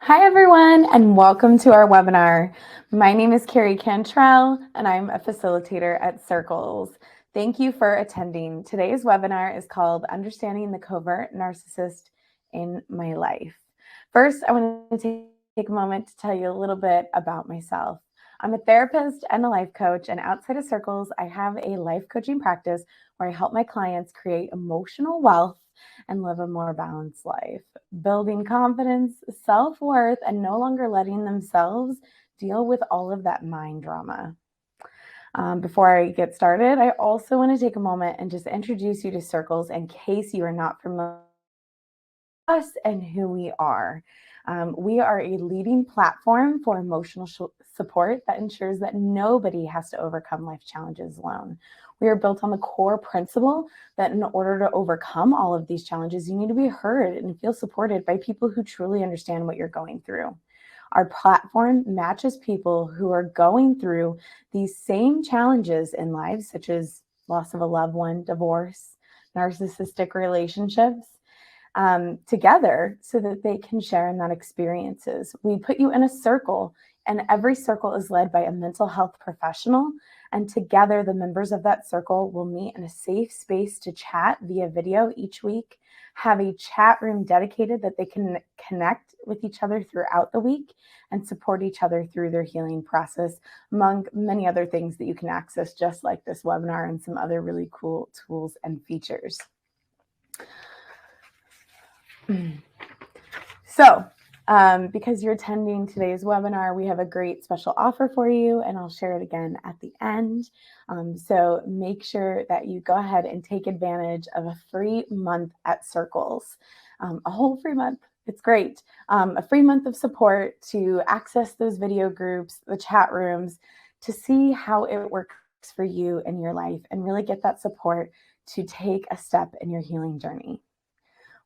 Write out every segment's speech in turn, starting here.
Hi, everyone, and welcome to our webinar. My name is Carrie Cantrell, and I'm a facilitator at Circles. Thank you for attending. Today's webinar is called Understanding the Covert Narcissist in My Life. First, I want to take a moment to tell you a little bit about myself. I'm a therapist and a life coach, and outside of Circles, I have a life coaching practice where I help my clients create emotional wealth and live a more balanced life, building confidence, self-worth, and no longer letting themselves deal with all of that mind drama. Before I get started, I also want to take a moment and just introduce you to Circles in case you are not familiar with us and who we are. We are a leading platform for emotional support that ensures that nobody has to overcome life challenges alone. We are built on the core principle that in order to overcome all of these challenges, you need to be heard and feel supported by people who truly understand what you're going through. Our platform matches people who are going through these same challenges in life, such as loss of a loved one, divorce, narcissistic relationships, together so that they can share in that experiences. We put you in a circle, and every circle is led by a mental health professional. And together, the members of that circle will meet in a safe space to chat via video each week, have a chat room dedicated that they can connect with each other throughout the week and support each other through their healing process, among many other things that you can access, just like this webinar and some other really cool tools and features. So, because you're attending today's webinar, we have a great special offer for you, and I'll share it again at the end. So make sure that you go ahead and take advantage of a free month at Circles, a whole free month. It's great. A free month of support to access those video groups, the chat rooms, to see how it works for you in your life and really get that support to take a step in your healing journey.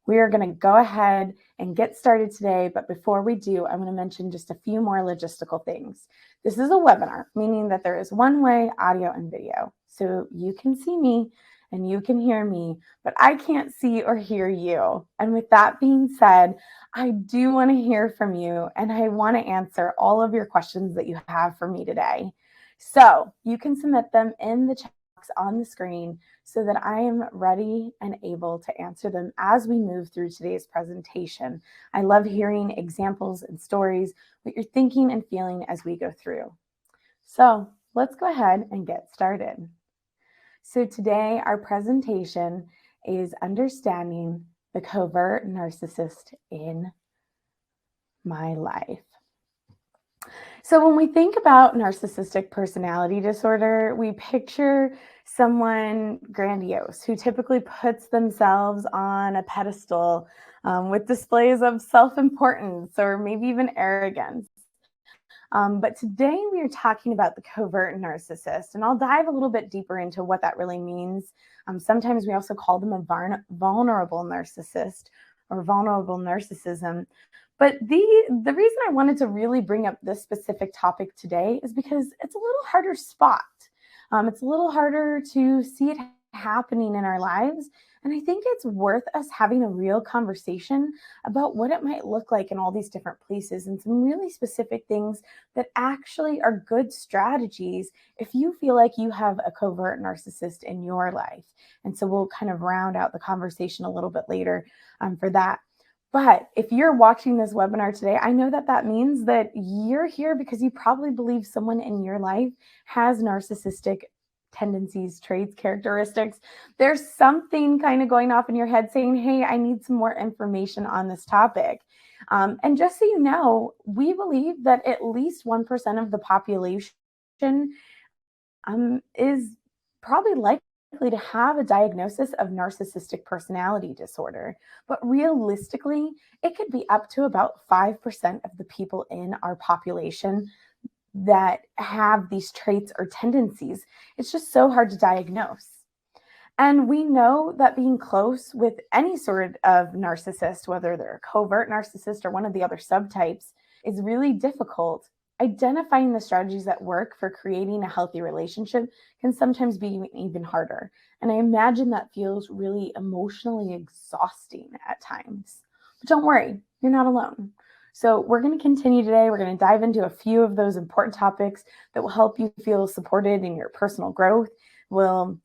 We are going to go ahead and get started today, but before we do, I'm going to mention just a few more logistical things. This is a webinar, meaning that there is one-way audio and video. So you can see me and you can hear me, but I can't see or hear you. And with that being said, I do want to hear from you, and I want to answer all of your questions that you have for me today. So you can submit them in the chat box on the screen so that I am ready and able to answer them as we move through today's presentation. I love hearing examples and stories, what you're thinking and feeling as we go through. So let's go ahead and get started. So today our presentation is Understanding the Covert Narcissist in My Life. So when we think about narcissistic personality disorder, we picture someone grandiose who typically puts themselves on a pedestal with displays of self-importance or maybe even arrogance. But today we are talking about the covert narcissist, and I'll dive a little bit deeper into what that really means. Sometimes we also call them a vulnerable narcissist or vulnerable narcissism. But the reason I wanted to really bring up this specific topic today is because it's a little harder spot. It's a little harder to see it happening in our lives. And I think it's worth us having a real conversation about what it might look like in all these different places and some really specific things that actually are good strategies if you feel like you have a covert narcissist in your life. And so we'll kind of round out the conversation a little bit later for that. But if you're watching this webinar today, I know that that means that you're here because you probably believe someone in your life has narcissistic tendencies, traits, characteristics. There's something kind of going off in your head saying, hey, I need some more information on this topic. And just so you know, we believe that at least 1% of the population is probably likely to have a diagnosis of narcissistic personality disorder. But realistically, it could be up to about 5% of the people in our population that have these traits or tendencies. It's just so hard to diagnose. And we know that being close with any sort of narcissist, whether they're a covert narcissist or one of the other subtypes, is really difficult. Identifying the strategies that work for creating a healthy relationship can sometimes be even harder. And I imagine that feels really emotionally exhausting at times. But don't worry, you're not alone. So we're going to continue today. We're going to dive into a few of those important topics that will help you feel supported in your personal growth, will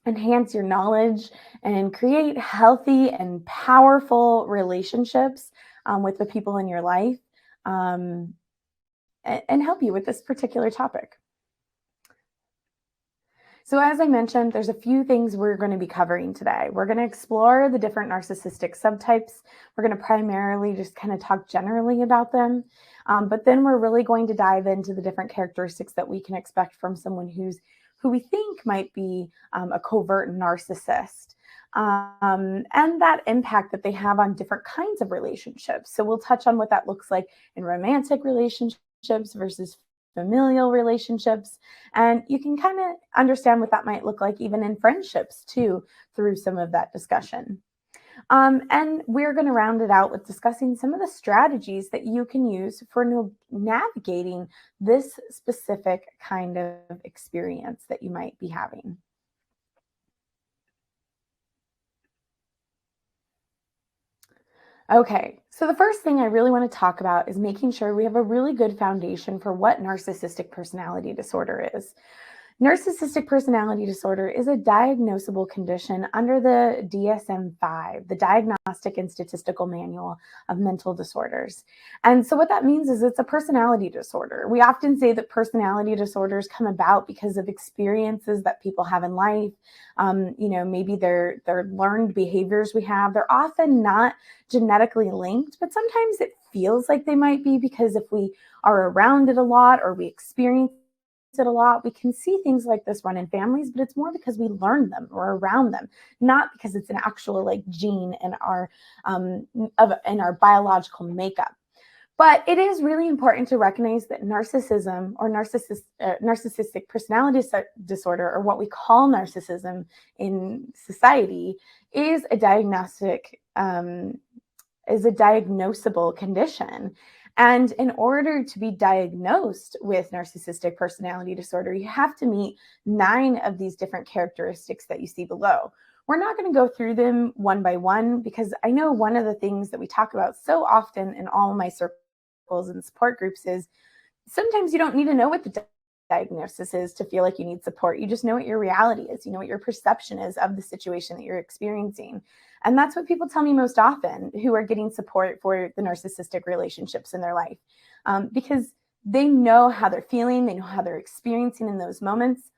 enhance your knowledge, and create healthy and powerful relationships with the people in your life, and help you with this particular topic. So as I mentioned, there's a few things we're going to be covering today. We're going to explore the different narcissistic subtypes. We're going to primarily just kind of talk generally about them. But then we're really going to dive into the different characteristics that we can expect from someone who we think might be a covert narcissist, and that impact that they have on different kinds of relationships. So we'll touch on what that looks like in romantic relationships versus familial relationships. And you can kind of understand what that might look like even in friendships too, through some of that discussion. And we're going to round it out with discussing some of the strategies that you can use for navigating this specific kind of experience that you might be having. Okay, so the first thing I really want to talk about is making sure we have a really good foundation for what narcissistic personality disorder is. Narcissistic personality disorder is a diagnosable condition under the DSM-5, the Diagnostic and Statistical Manual of Mental Disorders. And so what that means is it's a personality disorder. We often say that personality disorders come about because of experiences that people have in life. Maybe they're learned behaviors we have. They're often not genetically linked, but sometimes it feels like they might be, because if we are around it a lot or we experience it a lot, we can see things like this run in families, but it's more because we learn them or around them, not because it's an actual gene in our biological makeup. But it is really important to recognize that narcissism or narcissistic personality disorder, or what we call narcissism in society, is a diagnosable condition. And in order to be diagnosed with narcissistic personality disorder, you have to meet 9 of these different characteristics that you see below. We're not going to go through them one by one, because I know one of the things that we talk about so often in all of my circles and support groups is sometimes you don't need to know what the diagnosis is to feel like you need support. You just know what your reality is. You know what your perception is of the situation that you're experiencing. And that's what people tell me most often who are getting support for the narcissistic relationships in their life, because they know how they're feeling, they know how they're experiencing in those moments.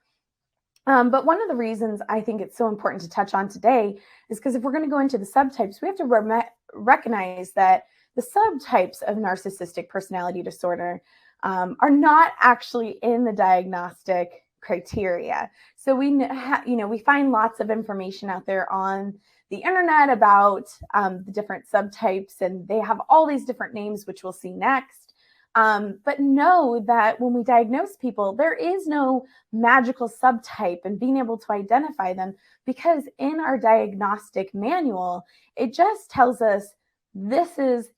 But one of the reasons I think it's so important to touch on today is because if we're going to go into the subtypes, we have to recognize that the subtypes of narcissistic personality disorder are not actually in the diagnostic criteria. So we find lots of information out there on the internet about the different subtypes, and they have all these different names, which we'll see next. But know that when we diagnose people, there is no magical subtype and being able to identify them, because in our diagnostic manual, it just tells us this is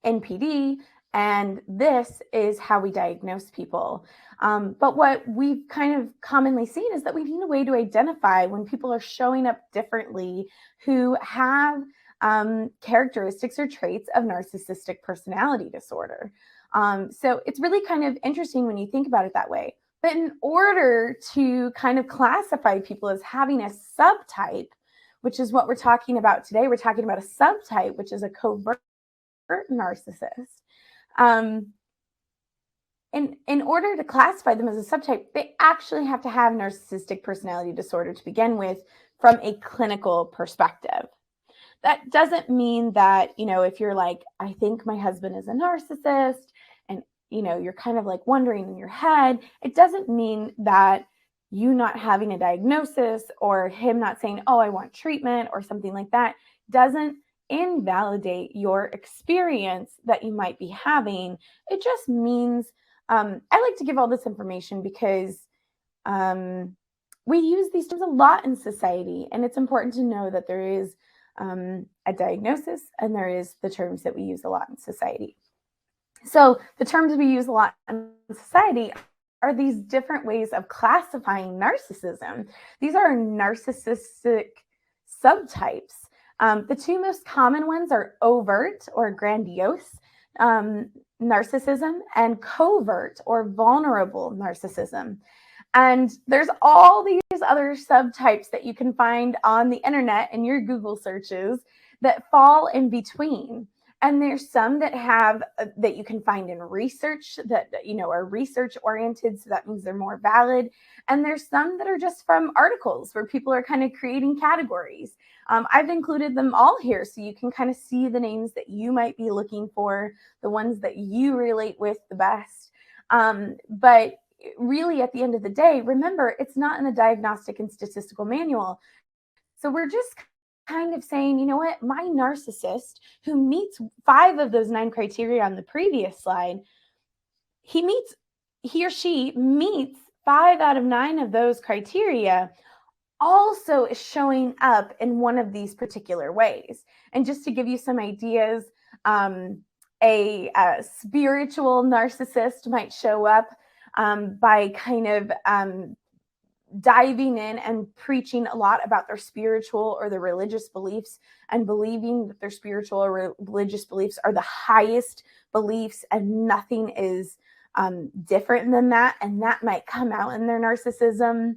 NPD, and this is how we diagnose people. But what we've kind of commonly seen is that we need a way to identify when people are showing up differently, who have characteristics or traits of narcissistic personality disorder. So it's really kind of interesting when you think about it that way. But in order to kind of classify people as having a subtype, which is what we're talking about today, we're talking about a subtype, which is a covert narcissist. In order to classify them as a subtype, they actually have to have narcissistic personality disorder to begin with from a clinical perspective. That doesn't mean that, if you're like, I think my husband is a narcissist, and, you're kind of like wondering in your head, it doesn't mean that you not having a diagnosis or him not saying, oh, I want treatment or something like that, doesn't invalidate your experience that you might be having. It just means, I like to give all this information because we use these terms a lot in society, and it's important to know that there is a diagnosis and there is the terms that we use a lot in society. So the terms we use a lot in society are these different ways of classifying narcissism. These are narcissistic subtypes. The 2 most common ones are overt or grandiose. narcissism and covert or vulnerable narcissism. And there's all these other subtypes that you can find on the internet in your Google searches that fall in between. And there's some that have that you can find in research that, are research oriented. So that means they're more valid. And there's some that are just from articles where people are kind of creating categories. I've included them all here so you can kind of see the names that you might be looking for, the ones that you relate with the best. But really, at the end of the day, remember, it's not in the Diagnostic and Statistical Manual. So we're just kind of saying, you know what, my narcissist who meets 5 of those 9 criteria on the previous slide, he or she meets 5 out of 9 of those criteria, also is showing up in one of these particular ways. And just to give you some ideas, a spiritual narcissist might show up by kind of diving in and preaching a lot about their spiritual or their religious beliefs and believing that their spiritual or religious beliefs are the highest beliefs and nothing is different than that. And that might come out in their narcissism.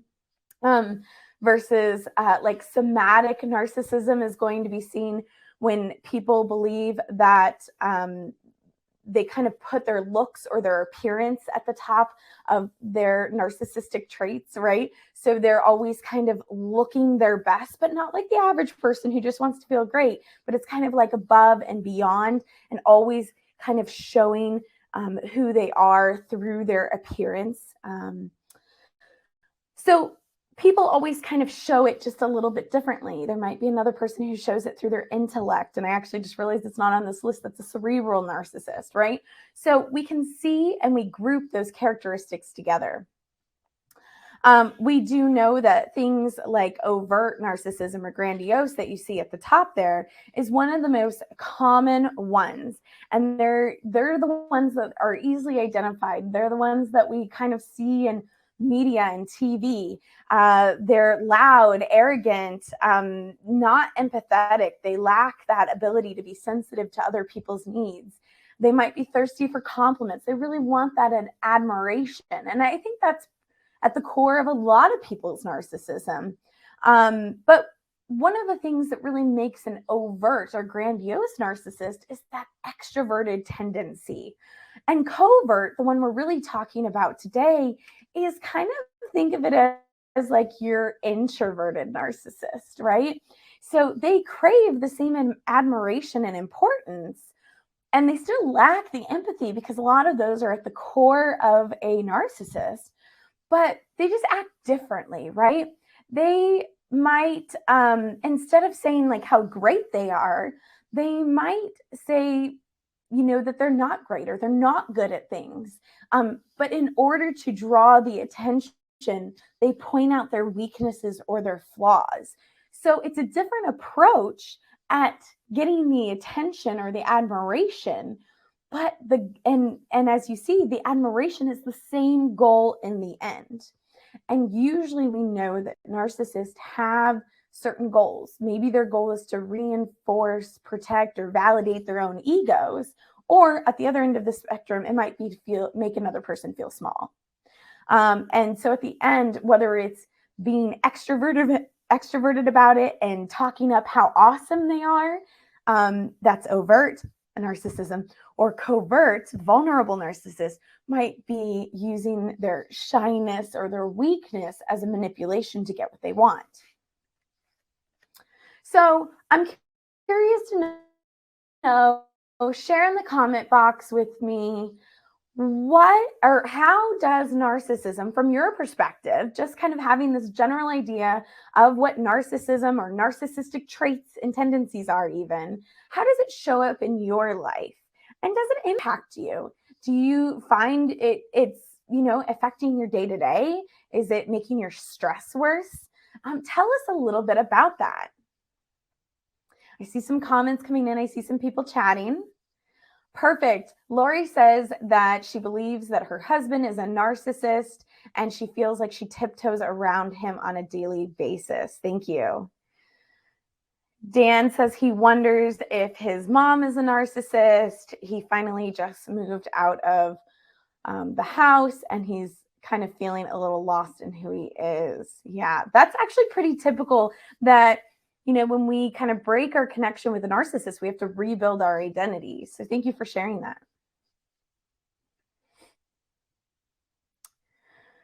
Versus like somatic narcissism is going to be seen when people believe that they kind of put their looks or their appearance at the top of their narcissistic traits, right? So they're always kind of looking their best, but not like the average person who just wants to feel great, but it's kind of like above and beyond and always kind of showing who they are through their appearance. So people always kind of show it just a little bit differently. There might be another person who shows it through their intellect. And I actually just realized it's not on this list. That's a cerebral narcissist, right? So we can see and we group those characteristics together. We do know that things like overt narcissism or grandiose that you see at the top there is one of the most common ones. And they're the ones that are easily identified. They're the ones that we kind of see in media and TV. They're loud, arrogant, not empathetic. They lack that ability to be sensitive to other people's needs. They might be thirsty for compliments. They really want that admiration. And I think that's at the core of a lot of people's narcissism. But one of the things that really makes an overt or grandiose narcissist is that extroverted tendency. And covert, the one we're really talking about today, is kind of think of it as like your introverted narcissist, right? So they crave the same admiration and importance, and they still lack the empathy because a lot of those are at the core of a narcissist, but they just act differently, right? They might, instead of saying like how great they are, they might say, that they're not great or they're not good at things. But in order to draw the attention, they point out their weaknesses or their flaws. So it's a different approach at getting the attention or the admiration. But and as you see, the admiration is the same goal in the end. And usually we know that narcissists have certain goals. Maybe their goal is to reinforce, protect, or validate their own egos. Or at the other end of the spectrum, it might be to make another person feel small. And so at the end, whether it's being extroverted about it and talking up how awesome they are, that's overt narcissism, or covert vulnerable narcissist might be using their shyness or their weakness as a manipulation to get what they want. So I'm curious to know, share in the comment box with me what or how does narcissism, from your perspective, just kind of having this general idea of what narcissism or narcissistic traits and tendencies are even, how does it show up in your life? And does it impact you? Do you find it's affecting your day-to-day? Is it making your stress worse? Tell us a little bit about that. I see some comments coming in. I see some people chatting. Perfect. Lori says that she believes that her husband is a narcissist and she feels like she tiptoes around him on a daily basis. Thank you. Dan says he wonders if his mom is a narcissist. He finally just moved out of the house and he's kind of feeling a little lost in who he is. Yeah, that's actually pretty typical that, when we kind of break our connection with a narcissist, we have to rebuild our identity. So thank you for sharing that.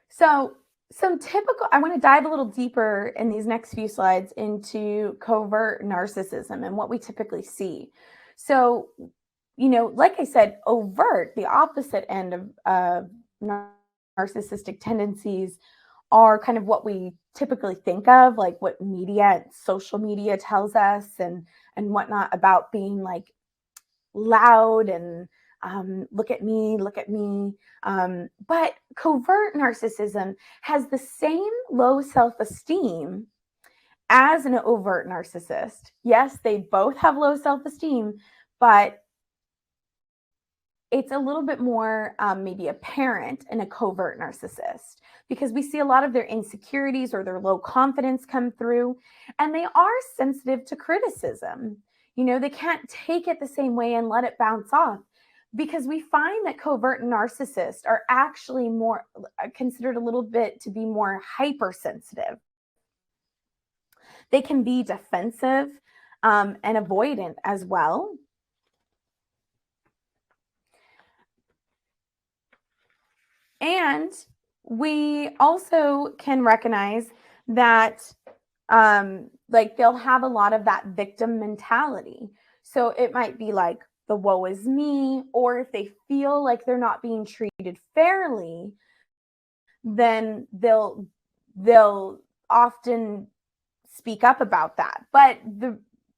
So some typical, I want to dive a little deeper in these next few slides into covert narcissism and what we typically see. So, like I said, overt, the opposite end of narcissistic tendencies are kind of what we typically think of, like what media and social media tells us and whatnot about being like loud and look at me, look at me. But covert narcissism has the same low self-esteem as an overt narcissist. Yes, they both have low self-esteem, but it's a little bit more maybe apparent in a covert narcissist because we see a lot of their insecurities or their low confidence come through, and they are sensitive to criticism. They can't take it the same way and let it bounce off because we find that covert narcissists are actually more considered a little bit to be more hypersensitive. They can be defensive and avoidant as well. And we also can recognize that like they'll have a lot of that victim mentality. So it might be like the woe is me, or if they feel like they're not being treated fairly, then they'll often speak up about that. But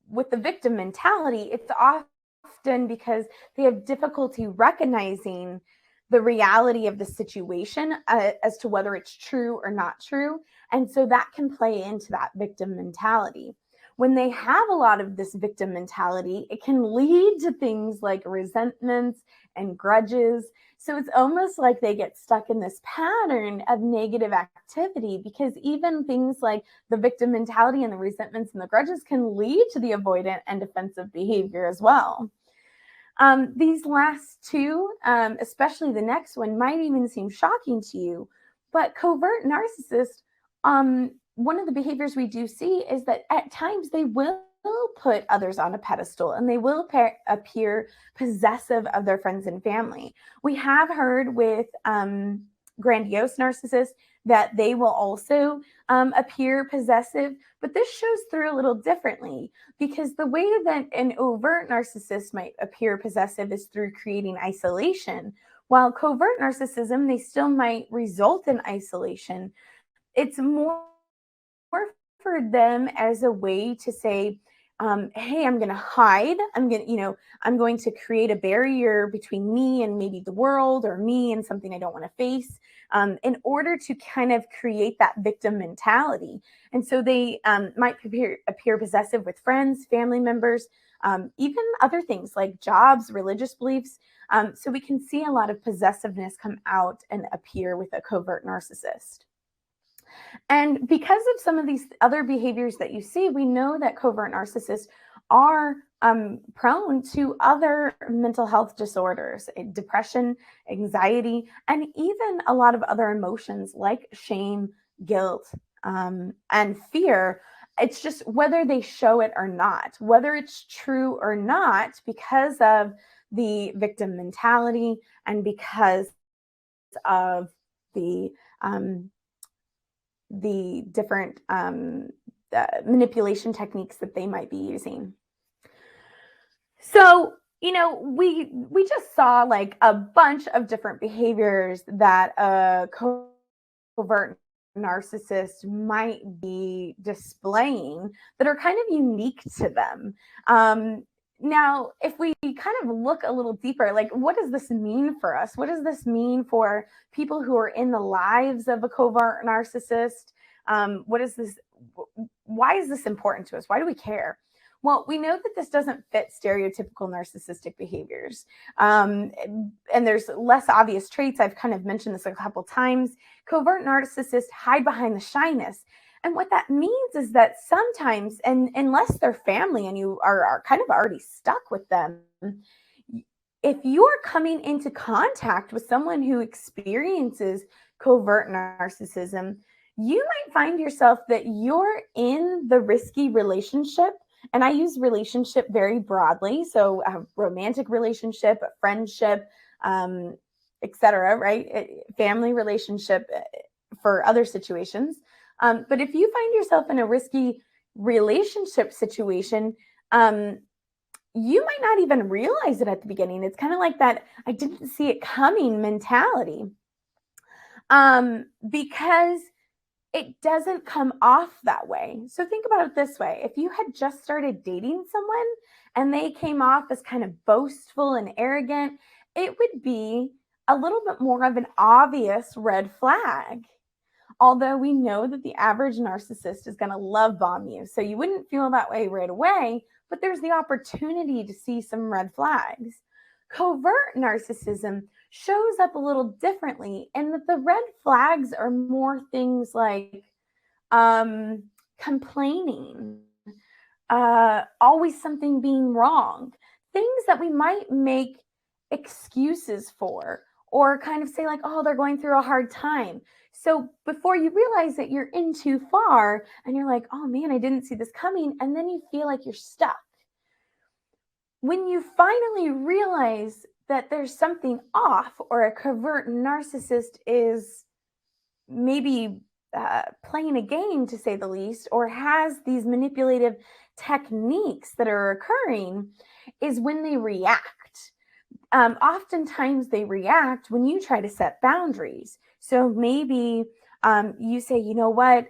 with the victim mentality, it's often because they have difficulty recognizing the reality of the situation as to whether it's true or not true. And so that can play into that victim mentality. When they have a lot of this victim mentality, it can lead to things like resentments and grudges. So it's almost like they get stuck in this pattern of negative activity because even things like the victim mentality and the resentments and the grudges can lead to the avoidant and defensive behavior as well. These last two, especially the next one, might even seem shocking to you, but covert narcissists, one of the behaviors we do see is that at times they will put others on a pedestal and they will appear possessive of their friends and family. We have heard with grandiose narcissists that they will also appear possessive, but this shows through a little differently because the way that an overt narcissist might appear possessive is through creating isolation. While covert narcissism, they still might result in isolation. It's more for them as a way to say, hey, I'm going to hide. I'm going to create a barrier between me and maybe the world or me and something I don't want to face in order to kind of create that victim mentality. And so they might appear possessive with friends, family members, even other things like jobs, religious beliefs. So we can see a lot of possessiveness come out and appear with a covert narcissist. And because of some of these other behaviors that you see, we know that covert narcissists are prone to other mental health disorders, depression, anxiety, and even a lot of other emotions like shame, guilt, and fear. It's just whether they show it or not, whether it's true or not, because of the victim mentality and because of the different manipulation techniques that they might be using. So, we just saw like a bunch of different behaviors that a covert narcissist might be displaying that are kind of unique to them. Now, if we kind of look a little deeper, like what does this mean for us? What does this mean for people who are in the lives of a covert narcissist? What is this? Why is this important to us? Why do we care? Well, we know that this doesn't fit stereotypical narcissistic behaviors. And there's less obvious traits. I've kind of mentioned this a couple times. Covert narcissists hide behind the shyness. And what that means is that sometimes, and unless they're family and you are kind of already stuck with them, if you're coming into contact with someone who experiences covert narcissism, you might find yourself that you're in the risky relationship. And I use relationship very broadly. So a romantic relationship, a friendship, etc., right? Family relationship for other situations. But if you find yourself in a risky relationship situation, you might not even realize it at the beginning. It's kind of like that I didn't see it coming mentality, because it doesn't come off that way. So think about it this way. If you had just started dating someone and they came off as kind of boastful and arrogant, it would be a little bit more of an obvious red flag. Although we know that the average narcissist is going to love bomb you. So you wouldn't feel that way right away, but there's the opportunity to see some red flags. Covert narcissism shows up a little differently in that the red flags are more things like complaining, always something being wrong, things that we might make excuses for or kind of say like, oh, they're going through a hard time. So before you realize that you're in too far and you're like, oh man, I didn't see this coming. And then you feel like you're stuck. When you finally realize that there's something off or a covert narcissist is maybe playing a game, to say the least, or has these manipulative techniques that are occurring, is when they react. Oftentimes they react when you try to set boundaries. So maybe you say, you know what,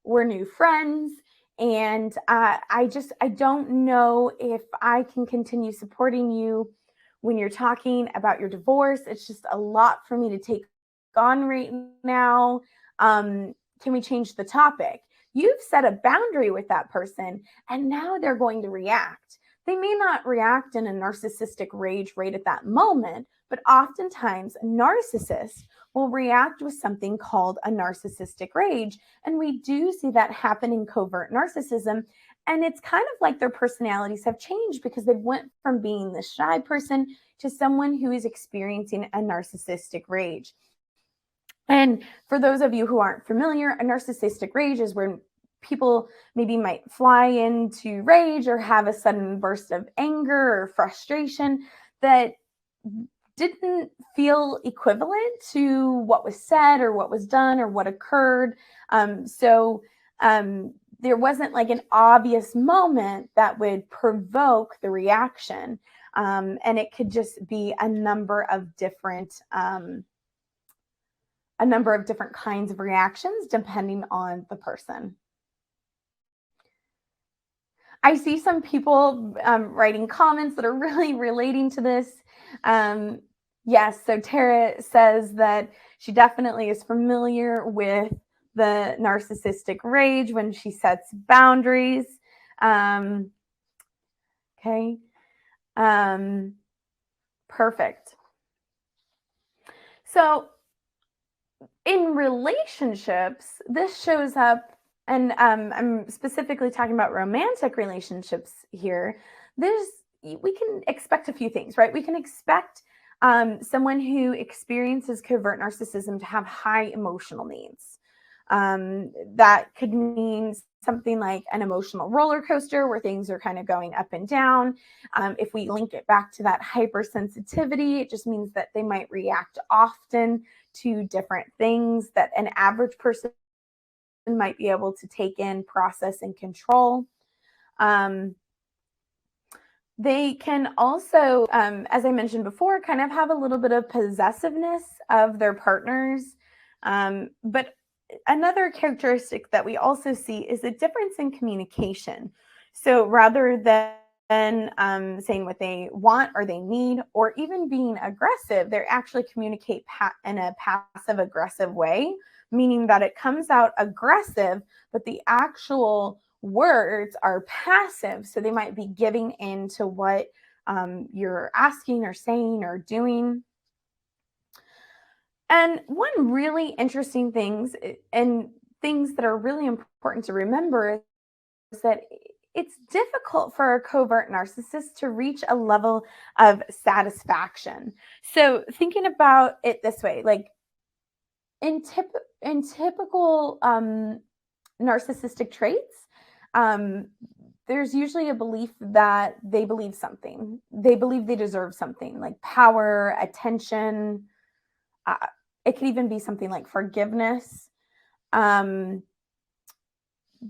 we're new friends, and I don't know if I can continue supporting you when you're talking about your divorce. It's just a lot for me to take on right now. Can we change the topic? You've set a boundary with that person, and now they're going to react. They may not react in a narcissistic rage right at that moment, but oftentimes narcissists will react with something called a narcissistic rage. And we do see that happen in covert narcissism. And it's kind of like their personalities have changed because they went from being the shy person to someone who is experiencing a narcissistic rage. And for those of you who aren't familiar, a narcissistic rage is when people maybe might fly into rage or have a sudden burst of anger or frustration that didn't feel equivalent to what was said or what was done or what occurred. So there wasn't like an obvious moment that would provoke the reaction. And it could just be a number of different kinds of reactions depending on the person. I see some people writing comments that are really relating to this. Yes, so Tara says that she definitely is familiar with the narcissistic rage when she sets boundaries. Okay. Perfect. So in relationships, this shows up, and I'm specifically talking about romantic relationships here. We can expect a few things, right? We can expect someone who experiences covert narcissism to have high emotional needs. That could mean something like an emotional roller coaster where things are kind of going up and down. If we link it back to that hypersensitivity, it just means that they might react often to different things that an average person might be able to take in, process, and control. They can also, as I mentioned before, kind of have a little bit of possessiveness of their partners. But another characteristic that we also see is a difference in communication. So rather than saying what they want or they need, or even being aggressive, they actually communicate in a passive aggressive way, meaning that it comes out aggressive, but the actual words are passive. So they might be giving in to what you're asking or saying or doing. And one really interesting thing, and things that are really important to remember is that it's difficult for a covert narcissist to reach a level of satisfaction. So thinking about it this way, like in typical narcissistic traits, um, there's usually a belief that they believe something. They believe they deserve something like power, attention. Uh, it could even be something like forgiveness. Um,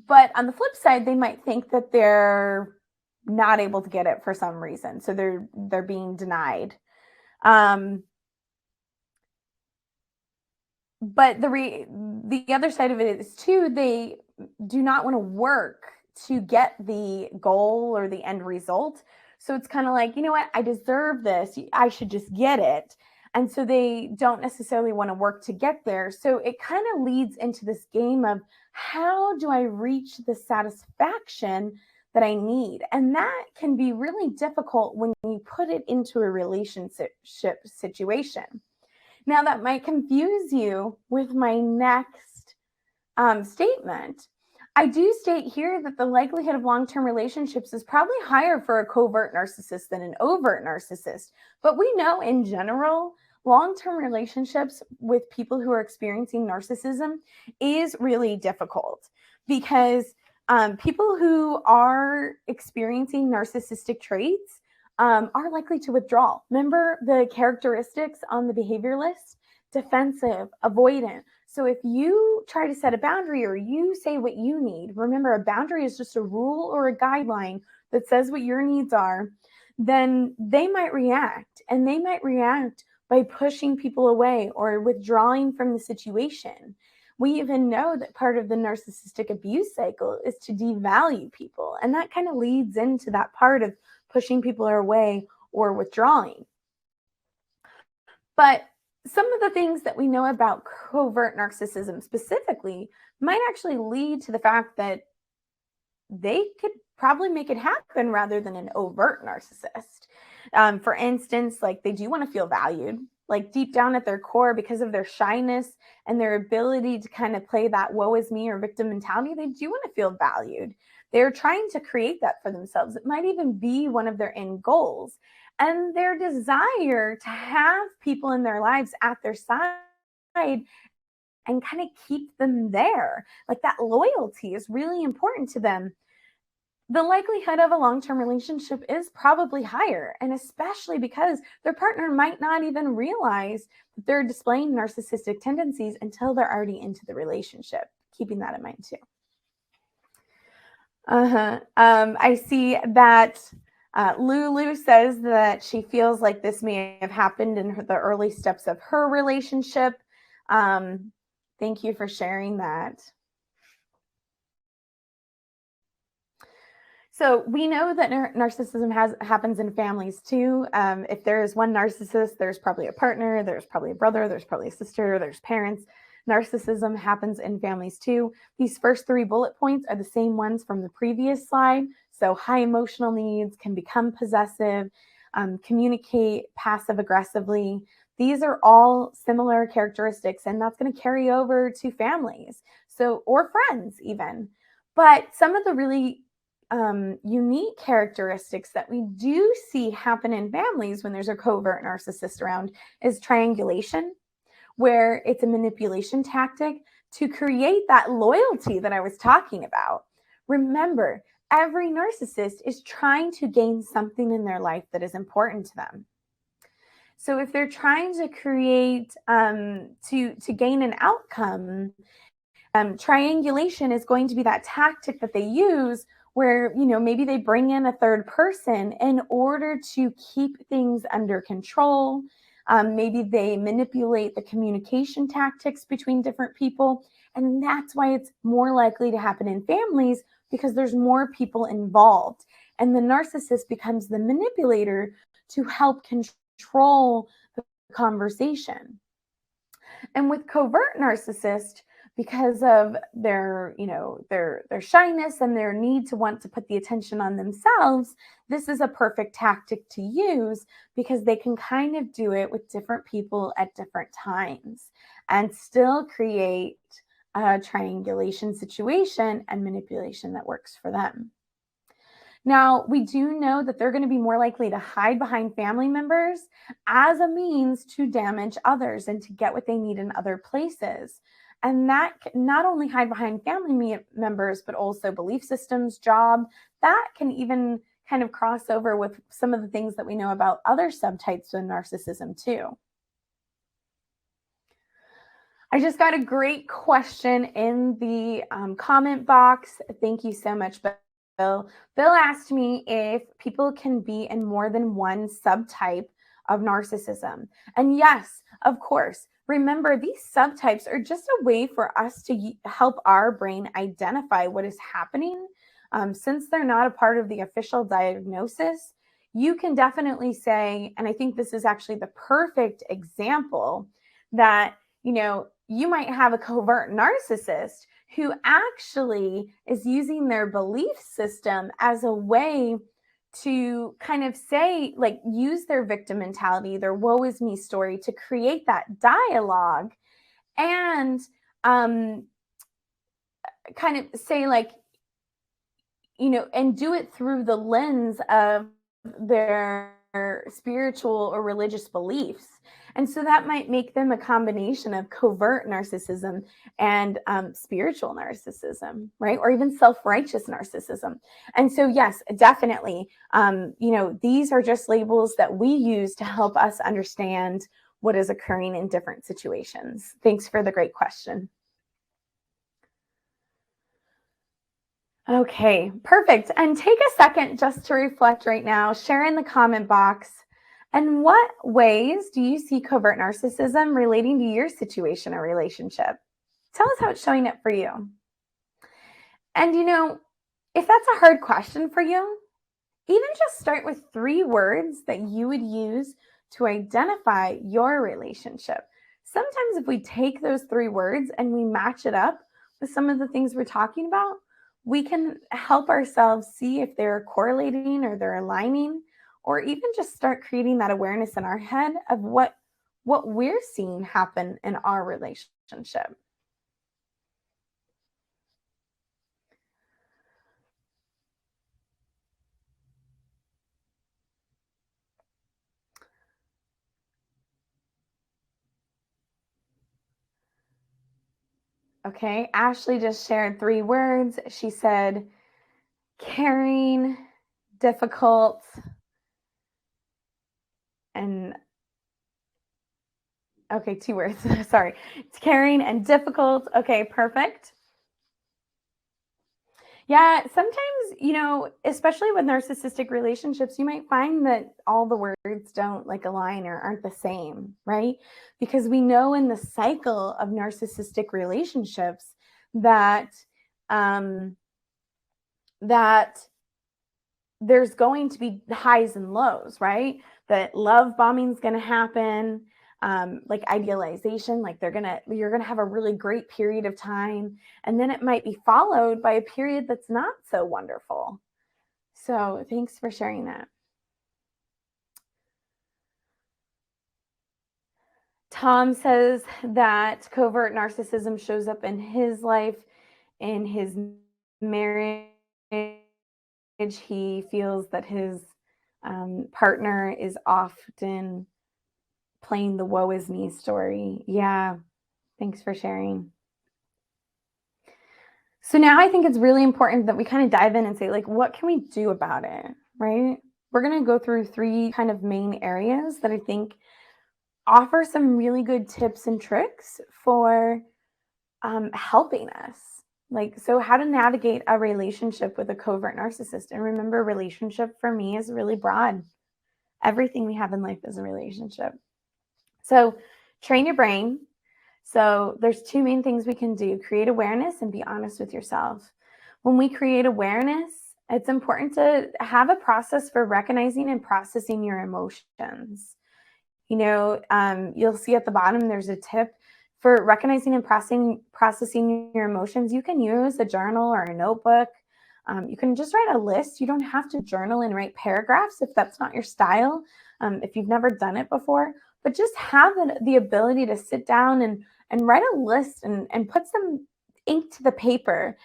but on the flip side, they might think that they're not able to get it for some reason, so they're being denied. Um, but the other side of it is too, they do not want to work to get the goal or the end result. So it's kind of like, you know what, I deserve this, I should just get it. And so they don't necessarily want to work to get there. So it kind of leads into this game of, how do I reach the satisfaction that I need? And that can be really difficult when you put it into a relationship situation. Now, that might confuse you with my next statement. I do state here that the likelihood of long-term relationships is probably higher for a covert narcissist than an overt narcissist. But we know in general, long-term relationships with people who are experiencing narcissism is really difficult, because people who are experiencing narcissistic traits are likely to withdraw. Remember the characteristics on the behavior list? Defensive, avoidant. So if you try to set a boundary or you say what you need, remember, a boundary is just a rule or a guideline that says what your needs are, then they might react, and they might react by pushing people away or withdrawing from the situation. We even know that part of the narcissistic abuse cycle is to devalue people, and that kind of leads into that part of pushing people away or withdrawing. But some of the things that we know about covert narcissism specifically might actually lead to the fact that they could probably make it happen rather than an overt narcissist. For instance, like, they do want to feel valued, like deep down at their core, because of their shyness and their ability to kind of play that woe is me or victim mentality. They do want to feel valued. They're trying to create that for themselves. It might even be one of their end goals. And their desire to have people in their lives at their side and kind of keep them there. Like, that loyalty is really important to them. The likelihood of a long-term relationship is probably higher, and especially because their partner might not even realize that they're displaying narcissistic tendencies until they're already into the relationship. Keeping that in mind too. I see that Lulu says that she feels like this may have happened in the early steps of her relationship. Thank you for sharing that. So we know that narcissism happens in families too. If there is one narcissist, there's probably a partner, there's probably a brother, there's probably a sister, there's parents. Narcissism happens in families too. These first 3 bullet points are the same ones from the previous slide. So high emotional needs, can become possessive, communicate passive aggressively. These are all similar characteristics, and that's going to carry over to families, so, or friends even. But some of the really unique characteristics that we do see happen in families when there's a covert narcissist around is triangulation, where it's a manipulation tactic to create that loyalty that I was talking about. Remember, every narcissist is trying to gain something in their life that is important to them. So if they're trying to create, to gain an outcome, triangulation is going to be that tactic that they use, where, maybe they bring in a third person in order to keep things under control. Maybe they manipulate the communication tactics between different people. And that's why it's more likely to happen in families, because there's more people involved. And the narcissist becomes the manipulator to help control the conversation. And with covert narcissist, because of their shyness and their need to want to put the attention on themselves, this is a perfect tactic to use, because they can kind of do it with different people at different times and still create a triangulation situation and manipulation that works for them. Now, we do know that they're going to be more likely to hide behind family members as a means to damage others and to get what they need in other places. And that not only hide behind family members, but also belief systems, job, that can even kind of cross over with some of the things that we know about other subtypes of narcissism too. I just got a great question in the comment box. Thank you so much, Bill. Bill asked me if people can be in more than one subtype of narcissism. And yes, of course. Remember, these subtypes are just a way for us to help our brain identify what is happening. Since they're not a part of the official diagnosis, you can definitely say, and I think this is actually the perfect example, that, you might have a covert narcissist who actually is using their belief system as a way to kind of say, like, use their victim mentality, their woe is me story to create that dialogue and kind of say, like, and do it through the lens of their spiritual or religious beliefs. And so that might make them a combination of covert narcissism and spiritual narcissism, right? Or even self-righteous narcissism. And so, yes, definitely, these are just labels that we use to help us understand what is occurring in different situations. Thanks for the great question. Okay, perfect. And take a second just to reflect right now. Share in the comment box. And what ways do you see covert narcissism relating to your situation or relationship? Tell us how it's showing up for you. And if that's a hard question for you, even just start with 3 words that you would use to identify your relationship. Sometimes if we take those 3 words and we match it up with some of the things we're talking about, we can help ourselves see if they're correlating or they're aligning, or even just start creating that awareness in our head of what we're seeing happen in our relationship. Okay, Ashley just shared 3 words. She said, caring, difficult, and okay, 2 words. Sorry. It's caring and difficult. Okay, perfect. Yeah, sometimes, especially with narcissistic relationships, you might find that all the words don't align or aren't the same, right? Because we know in the cycle of narcissistic relationships that that there's going to be highs and lows, right? That love bombing is going to happen, idealization, you're gonna have a really great period of time, and then it might be followed by a period that's not so wonderful. So thanks for sharing that. Tom says that covert narcissism shows up in his life, in his marriage. He feels that his partner is often playing the woe is me story. Yeah, thanks for sharing. So now I think it's really important that we kind of dive in and say, what can we do about it, right? We're going to go through 3 kind of main areas that I think offer some really good tips and tricks for helping us. So how to navigate a relationship with a covert narcissist. And remember, relationship for me is really broad. Everything we have in life is a relationship. So train your brain. So there's 2 main things we can do: create awareness and be honest with yourself. When we create awareness, it's important to have a process for recognizing and processing your emotions. You'll see at the bottom, there's a tip for recognizing and processing your emotions. You can use a journal or a notebook. You can just write a list. You don't have to journal and write paragraphs if that's not your style, if you've never done it before. But just have the ability to sit down and write a list and put some ink to the paper.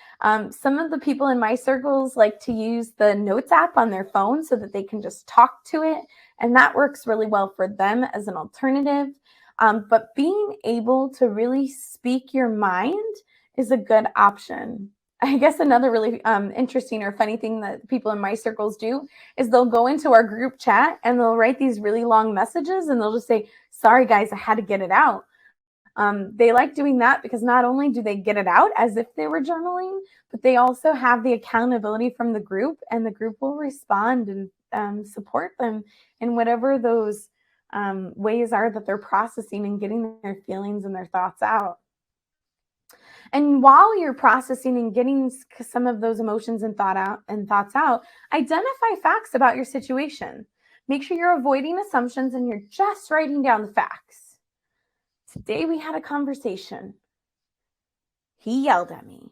Some of the people in my circles like to use the notes app on their phone so that they can just talk to it. And that works really well for them as an alternative. But being able to really speak your mind is a good option. I guess another really interesting or funny thing that people in my circles do is they'll go into our group chat and they'll write these really long messages and they'll just say, sorry guys, I had to get it out. They like doing that because not only do they get it out as if they were journaling, but they also have the accountability from the group, and the group will respond and support them in whatever those ways are that they're processing and getting their feelings and their thoughts out. And while you're processing and getting some of those emotions and thoughts out, identify facts about your situation. Make sure you're avoiding assumptions and you're just writing down the facts. Today we had a conversation. He yelled at me.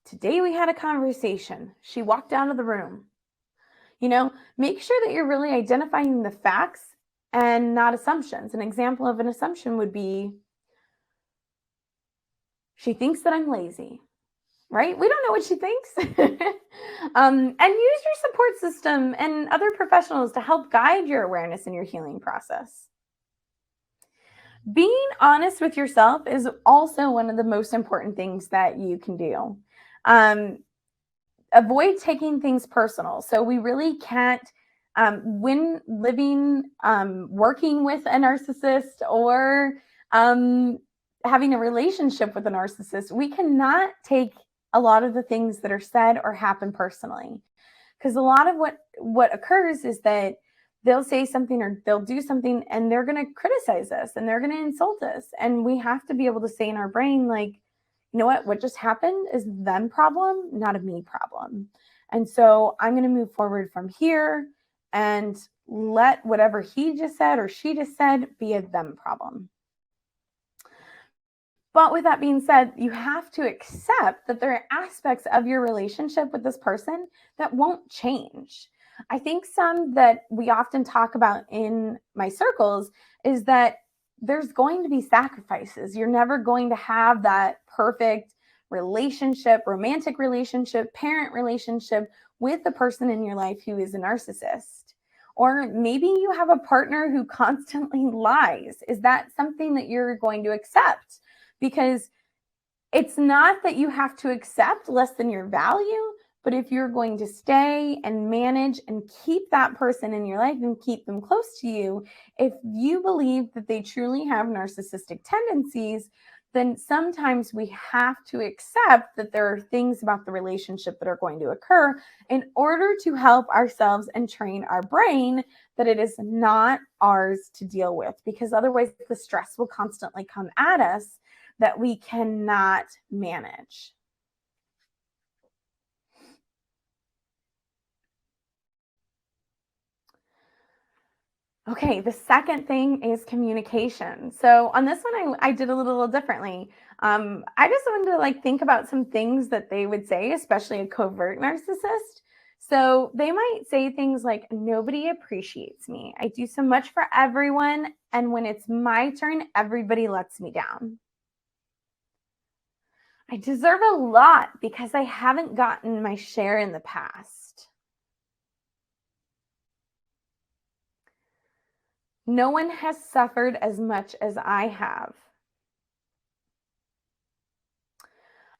Today we had a conversation. She walked out of the room. Make sure that you're really identifying the facts and not assumptions. An example of an assumption would be, she thinks that I'm lazy, right? We don't know what she thinks. And use your support system and other professionals to help guide your awareness in your healing process. Being honest with yourself is also one of the most important things that you can do. Avoid taking things personal. So we really can't, when living, working with a narcissist or having a relationship with a narcissist, we cannot take a lot of the things that are said or happen personally. Because a lot of what occurs is that they'll say something or they'll do something and they're going to criticize us and they're going to insult us. And we have to be able to say in our brain, like, you know what just happened is them problem, not a me problem. And so I'm going to move forward from here and let whatever he just said or she just said be a them problem. But with that being said, you have to accept that there are aspects of your relationship with this person that won't change. I think some that we often talk about in my circles is that there's going to be sacrifices. You're never going to have that perfect relationship, romantic relationship, parent relationship with the person in your life who is a narcissist. Or maybe you have a partner who constantly lies. Is that something that you're going to accept? Because it's not that you have to accept less than your value, but if you're going to stay and manage and keep that person in your life and keep them close to you, if you believe that they truly have narcissistic tendencies, then sometimes we have to accept that there are things about the relationship that are going to occur in order to help ourselves and train our brain that it is not ours to deal with, because otherwise the stress will constantly come at us that we cannot manage. Okay, the second thing is communication. So on this one, I did a little differently. I just wanted to think about some things that they would say, especially a covert narcissist. So they might say things like, nobody appreciates me. I do so much for everyone. And when it's my turn, everybody lets me down. I deserve a lot because I haven't gotten my share in the past. No one has suffered as much as I have.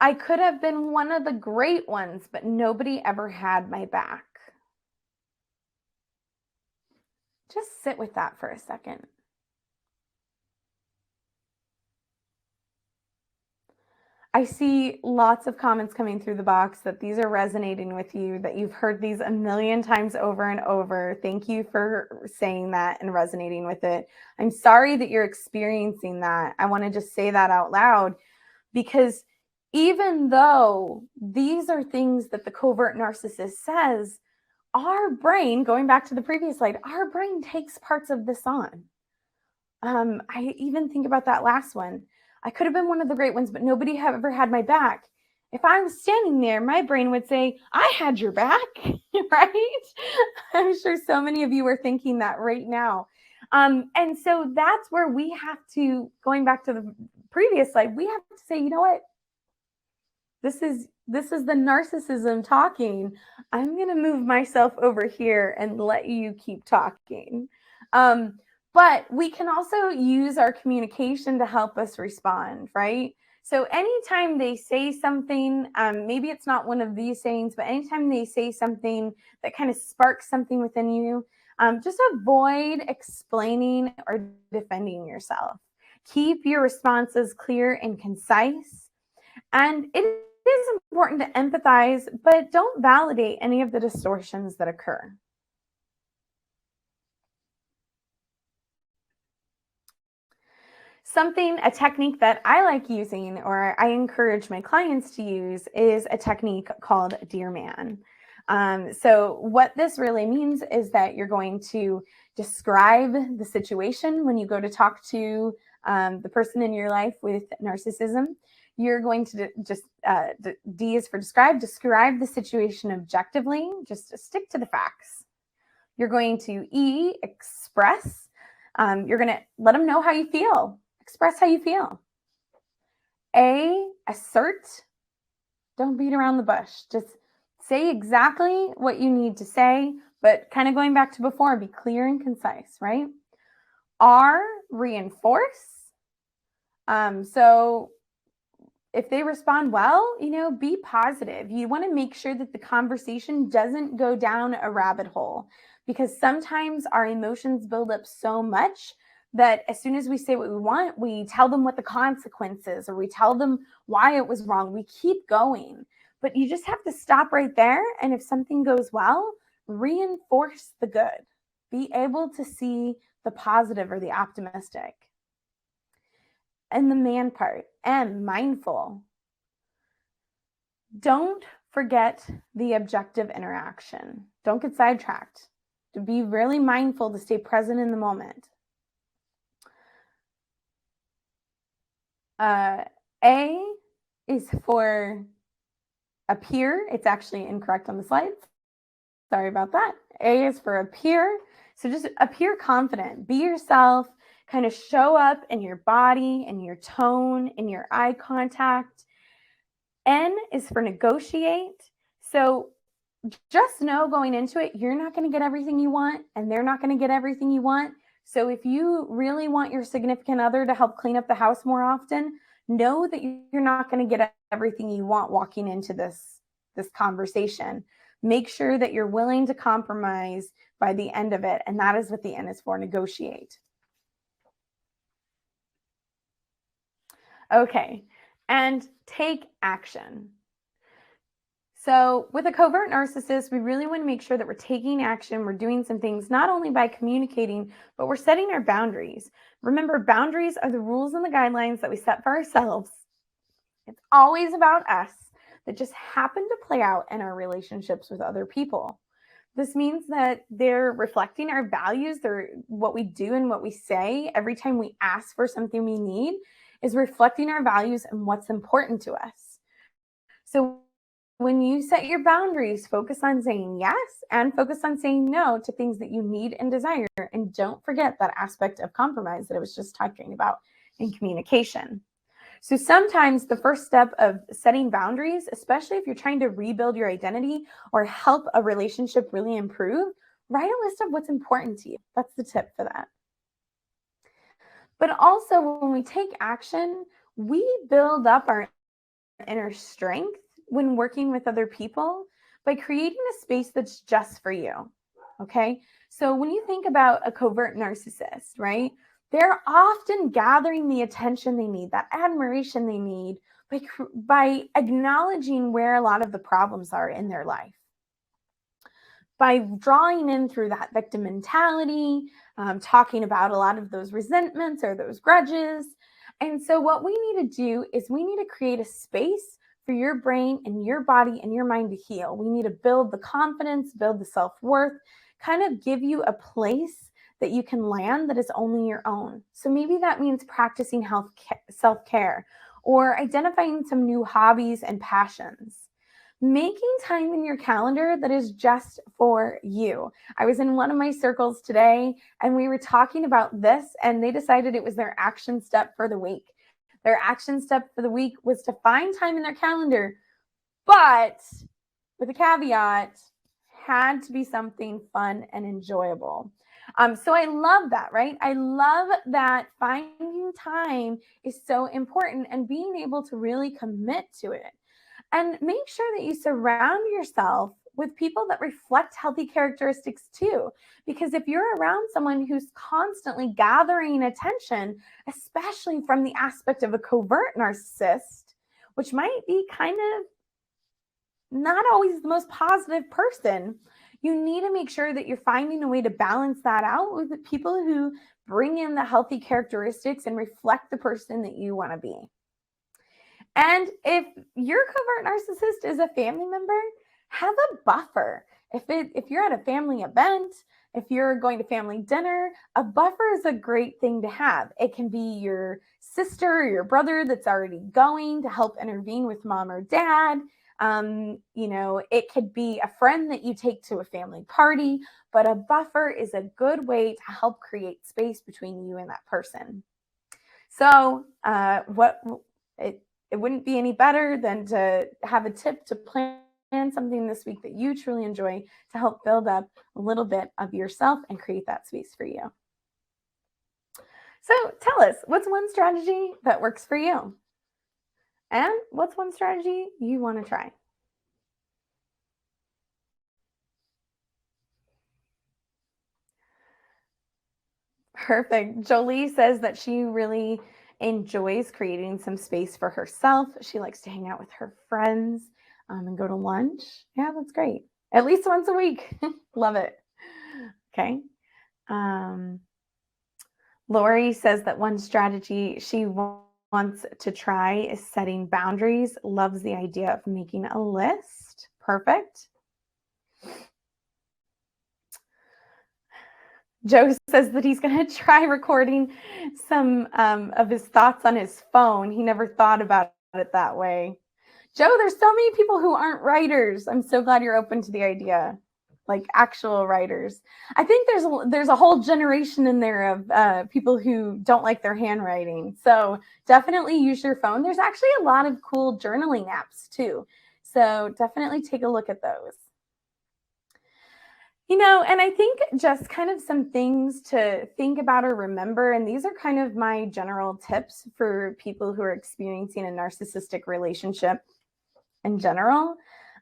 I could have been one of the great ones, but nobody ever had my back. Just sit with that for a second. I see lots of comments coming through the box that these are resonating with you, that you've heard these a million times over and over. Thank you for saying that and resonating with it. I'm sorry that you're experiencing that. I want to just say that out loud, because even though these are things that the covert narcissist says, our brain, going back to the previous slide, our brain takes parts of this on. I even think about that last one. I could have been one of the great ones, but nobody ever had my back. If I was standing there, my brain would say, I had your back, right? I'm sure so many of you are thinking that right now. And so that's where we have to, going back to the previous slide, we have to say, you know what? This is the narcissism talking. I'm going to move myself over here and let you keep talking. But we can also use our communication to help us respond, right? So anytime they say something, maybe it's not one of these sayings, but anytime they say something that kind of sparks something within you, just avoid explaining or defending yourself. Keep your responses clear and concise. And it is important to empathize, but don't validate any of the distortions that occur. A technique that I like using, or I encourage my clients to use, is a technique called Dear Man. So what this really means is that you're going to describe the situation when you go to talk to the person in your life with narcissism. You're going to D is for describe the situation objectively, just stick to the facts. You're going to E, express. You're going to let them know how you feel. Express how you feel. A, assert. Don't beat around the bush. Just say exactly what you need to say, but kind of going back to before, be clear and concise, right? R, reinforce. So if they respond well, be positive. You want to make sure that the conversation doesn't go down a rabbit hole, because sometimes our emotions build up so much that as soon as we say what we want, we tell them what the consequences, or we tell them why it was wrong. We keep going, but you just have to stop right there. And if something goes well, reinforce the good. Be able to see the positive or the optimistic. And the man part, M, mindful. Don't forget the objective interaction. Don't get sidetracked. To be really mindful, to stay present in the moment. A is for appear. It's actually incorrect on the slides. Sorry about that. A is for appear. So just appear confident. Be yourself. Kind of show up in your body, in your tone, in your eye contact. N is for negotiate. So just know going into it, you're not going to get everything you want, and they're not going to get everything you want. So if you really want your significant other to help clean up the house more often, know that you're not going to get everything you want walking into this conversation. Make sure that you're willing to compromise by the end of it. And that is what the N is for, negotiate. Okay, and take action. So with a covert narcissist, we really want to make sure that we're taking action. We're doing some things not only by communicating, but we're setting our boundaries. Remember, boundaries are the rules and the guidelines that we set for ourselves. It's always about us, that just happen to play out in our relationships with other people. This means that they're reflecting our values. They're what we do and what we say every time we ask for something we need is reflecting our values and what's important to us. So when you set your boundaries, focus on saying yes and focus on saying no to things that you need and desire. And don't forget that aspect of compromise that I was just talking about in communication. So sometimes the first step of setting boundaries, especially if you're trying to rebuild your identity or help a relationship really improve, write a list of what's important to you. That's the tip for that. But also when we take action, we build up our inner strength when working with other people by creating a space that's just for you. Okay. So when you think about a covert narcissist, right, they're often gathering the attention they need, that admiration they need by acknowledging where a lot of the problems are in their life. By drawing in through that victim mentality, talking about a lot of those resentments or those grudges. And so what we need to do is we need to create a space for your brain and your body and your mind to heal. We need to build the confidence, build the self-worth, kind of give you a place that you can land that is only your own. So maybe that means practicing self-care or identifying some new hobbies and passions. Making time in your calendar that is just for you. I was in one of my circles today and we were talking about this, and they decided it was their action step for the week. Their action step for the week was to find time in their calendar but with a caveat, had to be something fun and enjoyable. So I love that, right? I love that finding time is so important and being able to really commit to it. And make sure that you surround yourself with people that reflect healthy characteristics too. Because if you're around someone who's constantly gathering attention, especially from the aspect of a covert narcissist, which might be kind of not always the most positive person, you need to make sure that you're finding a way to balance that out with the people who bring in the healthy characteristics and reflect the person that you want to be. And if your covert narcissist is a family member, have a buffer. If you're at a family event, if you're going to family dinner, a buffer is a great thing to have. It can be your sister or your brother that's already going to help intervene with mom or dad. It could be a friend that you take to a family party, but a buffer is a good way to help create space between you and that person. So it wouldn't be any better than to have a tip to plan something this week that you truly enjoy to help build up a little bit of yourself and create that space for you. So tell us, what's one strategy that works for you? And what's one strategy you want to try? Perfect. Jolie says that she really enjoys creating some space for herself. She likes to hang out with her friends and go to lunch. Yeah, that's great. At least once a week. Love it. Okay. Lori says that one strategy she wants to try is setting boundaries. Loves the idea of making a list. Perfect. Joe says that he's going to try recording some of his thoughts on his phone. He never thought about it that way. Joe, there's so many people who aren't writers. I'm so glad you're open to the idea, like actual writers. I think there's a whole generation in there of people who don't like their handwriting. So definitely use your phone. There's actually a lot of cool journaling apps too. So definitely take a look at those. And I think just kind of some things to think about or remember, and these are kind of my general tips for people who are experiencing a narcissistic relationship in general.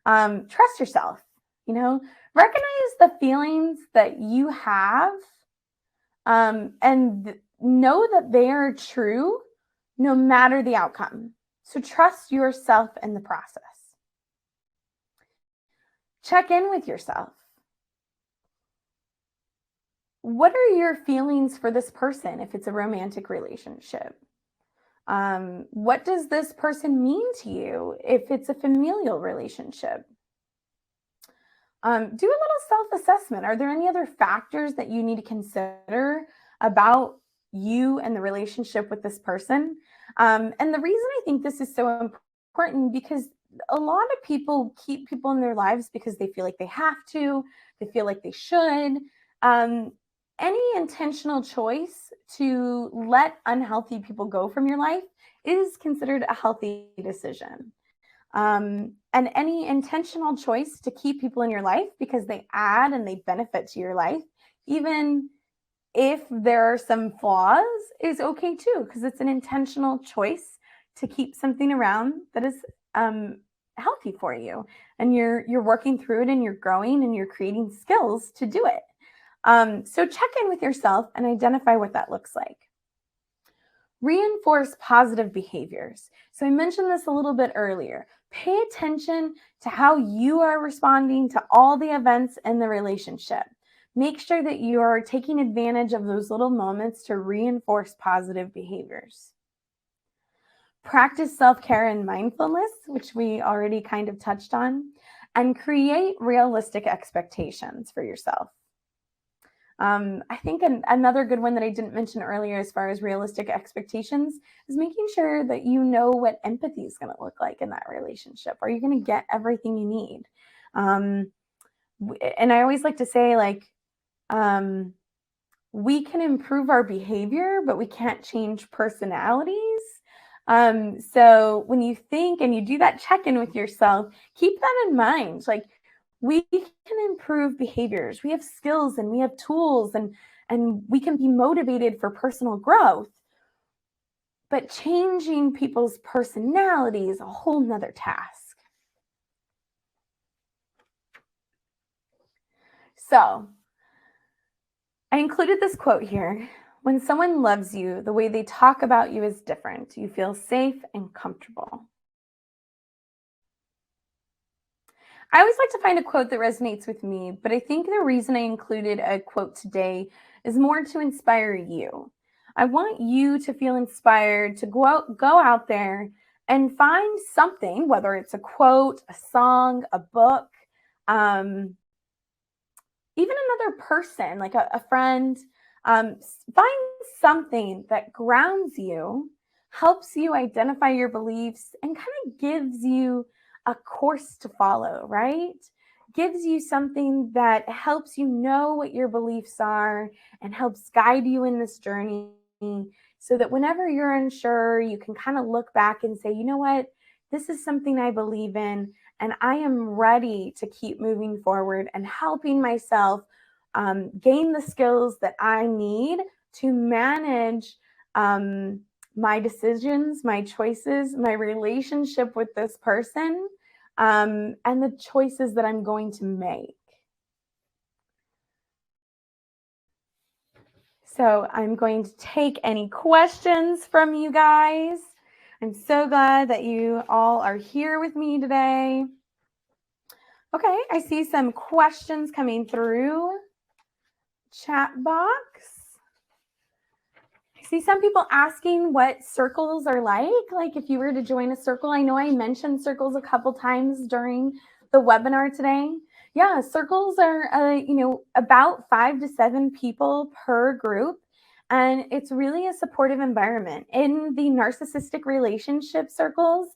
Trust yourself, recognize the feelings that you have, and know that they are true no matter the outcome. So trust yourself in the process. Check in with yourself. What are your feelings for this person if it's a romantic relationship? What does this person mean to you if it's a familial relationship? Do a little self-assessment. Are there any other factors that you need to consider about you and the relationship with this person? And the reason I think this is so important because a lot of people keep people in their lives because they feel like they have to, they feel like they should. Any intentional choice to let unhealthy people go from your life is considered a healthy decision. And any intentional choice to keep people in your life because they add and they benefit to your life, even if there are some flaws, is okay too, because it's an intentional choice to keep something around that is healthy for you. And you're working through it and you're growing and you're creating skills to do it. So check in with yourself and identify what that looks like. Reinforce positive behaviors. So I mentioned this a little bit earlier. Pay attention to how you are responding to all the events in the relationship. Make sure that you are taking advantage of those little moments to reinforce positive behaviors. Practice self-care and mindfulness, which we already kind of touched on, and create realistic expectations for yourself. I think another good one that I didn't mention earlier as far as realistic expectations is making sure that you know what empathy is going to look like in that relationship. Are you going to get everything you need? And I always like to say, we can improve our behavior, but we can't change personalities. So when you think and you do that check-in with yourself, keep that in mind. Like, we can improve behaviors. We have skills and we have tools, and we can be motivated for personal growth. But changing people's personality is a whole nother task. So I included this quote here. When someone loves you, the way they talk about you is different. You feel safe and comfortable. I always like to find a quote that resonates with me, but I think the reason I included a quote today is more to inspire you. I want you to feel inspired to go out there and find something, whether it's a quote, a song, a book, even another person, like a friend. Find something that grounds you, helps you identify your beliefs, and kind of gives you a course to follow, right? Gives you something that helps you know what your beliefs are and helps guide you in this journey, so that whenever you're unsure, you can kind of look back and say, you know what, this is something I believe in, and I am ready to keep moving forward and helping myself gain the skills that I need to manage my decisions, my choices, my relationship with this person, and the choices that I'm going to make. So I'm going to take any questions from you guys. I'm so glad that you all are here with me today. Okay, I see some questions coming through chat box. I see some people asking what circles are like if you were to join a circle. I know I mentioned circles a couple times during the webinar today. Yeah, circles are, about 5 to 7 people per group. And it's really a supportive environment. In the narcissistic relationship circles,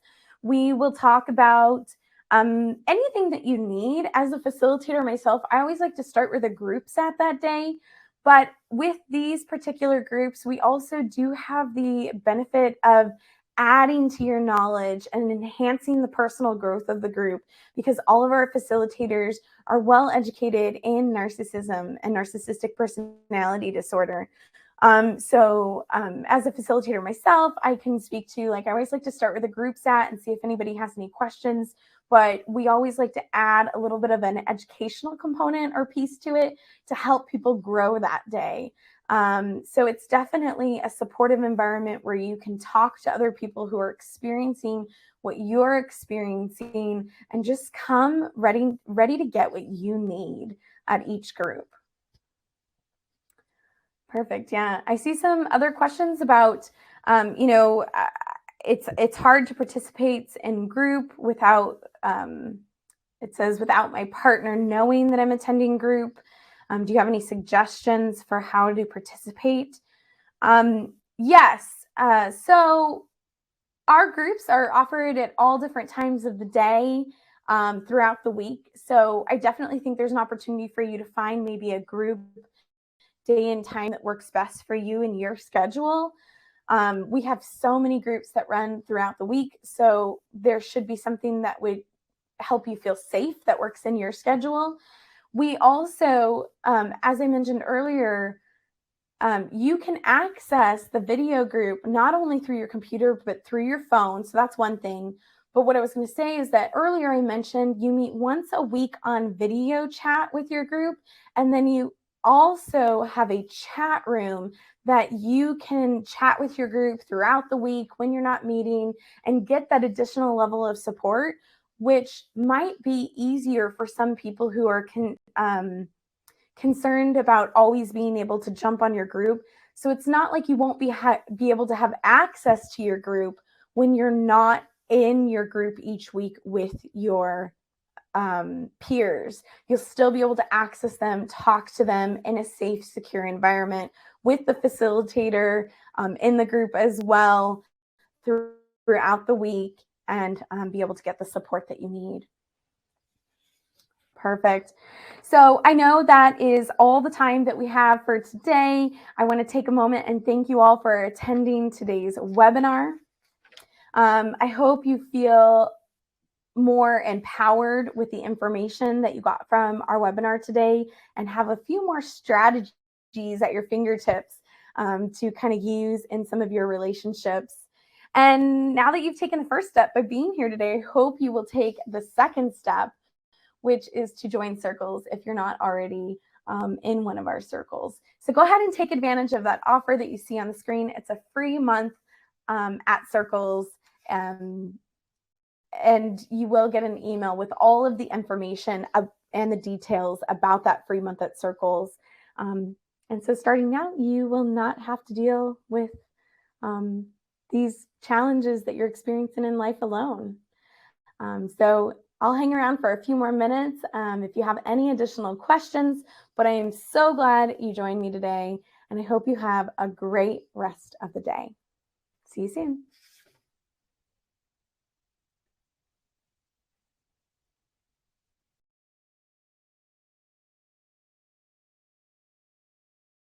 we will talk about anything that you need. As a facilitator myself, I always like to start where the group's at that day. But with these particular groups, we also do have the benefit of adding to your knowledge and enhancing the personal growth of the group, because all of our facilitators are well educated in narcissism and narcissistic personality disorder. So as a facilitator myself, I can speak to, I always like to start where the group's at and see if anybody has any questions, but we always like to add a little bit of an educational component or piece to it to help people grow that day. So it's definitely a supportive environment where you can talk to other people who are experiencing what you're experiencing and just come ready to get what you need at each group. Perfect. Yeah. I see some other questions about, it's hard to participate in group without, it says, without my partner knowing that I'm attending group. Do you have any suggestions for how to participate? Yes. So our groups are offered at all different times of the day throughout the week. So I definitely think there's an opportunity for you to find maybe a group day and time that works best for you and your schedule. We have so many groups that run throughout the week, so there should be something that would help you feel safe that works in your schedule. We also, as I mentioned earlier, you can access the video group not only through your computer, but through your phone. So that's one thing. But what I was going to say is that earlier I mentioned you meet once a week on video chat with your group, and then you also have a chat room that you can chat with your group throughout the week when you're not meeting and get that additional level of support, which might be easier for some people who are concerned about always being able to jump on your group. So it's not like you won't be able to have access to your group when you're not in your group each week with your peers. You'll still be able to access them, talk to them in a safe, secure environment with the facilitator in the group as well throughout the week, and be able to get the support that you need. Perfect. So I know that is all the time that we have for today. I want to take a moment and thank you all for attending today's webinar. I hope you feel more empowered with the information that you got from our webinar today and have a few more strategies at your fingertips to kind of use in some of your relationships. And now that you've taken the first step by being here today, I hope you will take the second step, which is to join circles if you're not already in one of our circles. So go ahead and take advantage of that offer that you see on the screen. It's a free month at Circles. And you will get an email with all of the information and the details about that free month at Circles. And so starting now, you will not have to deal with these challenges that you're experiencing in life alone. So I'll hang around for a few more minutes if you have any additional questions, but I am so glad you joined me today, and I hope you have a great rest of the day. See you soon.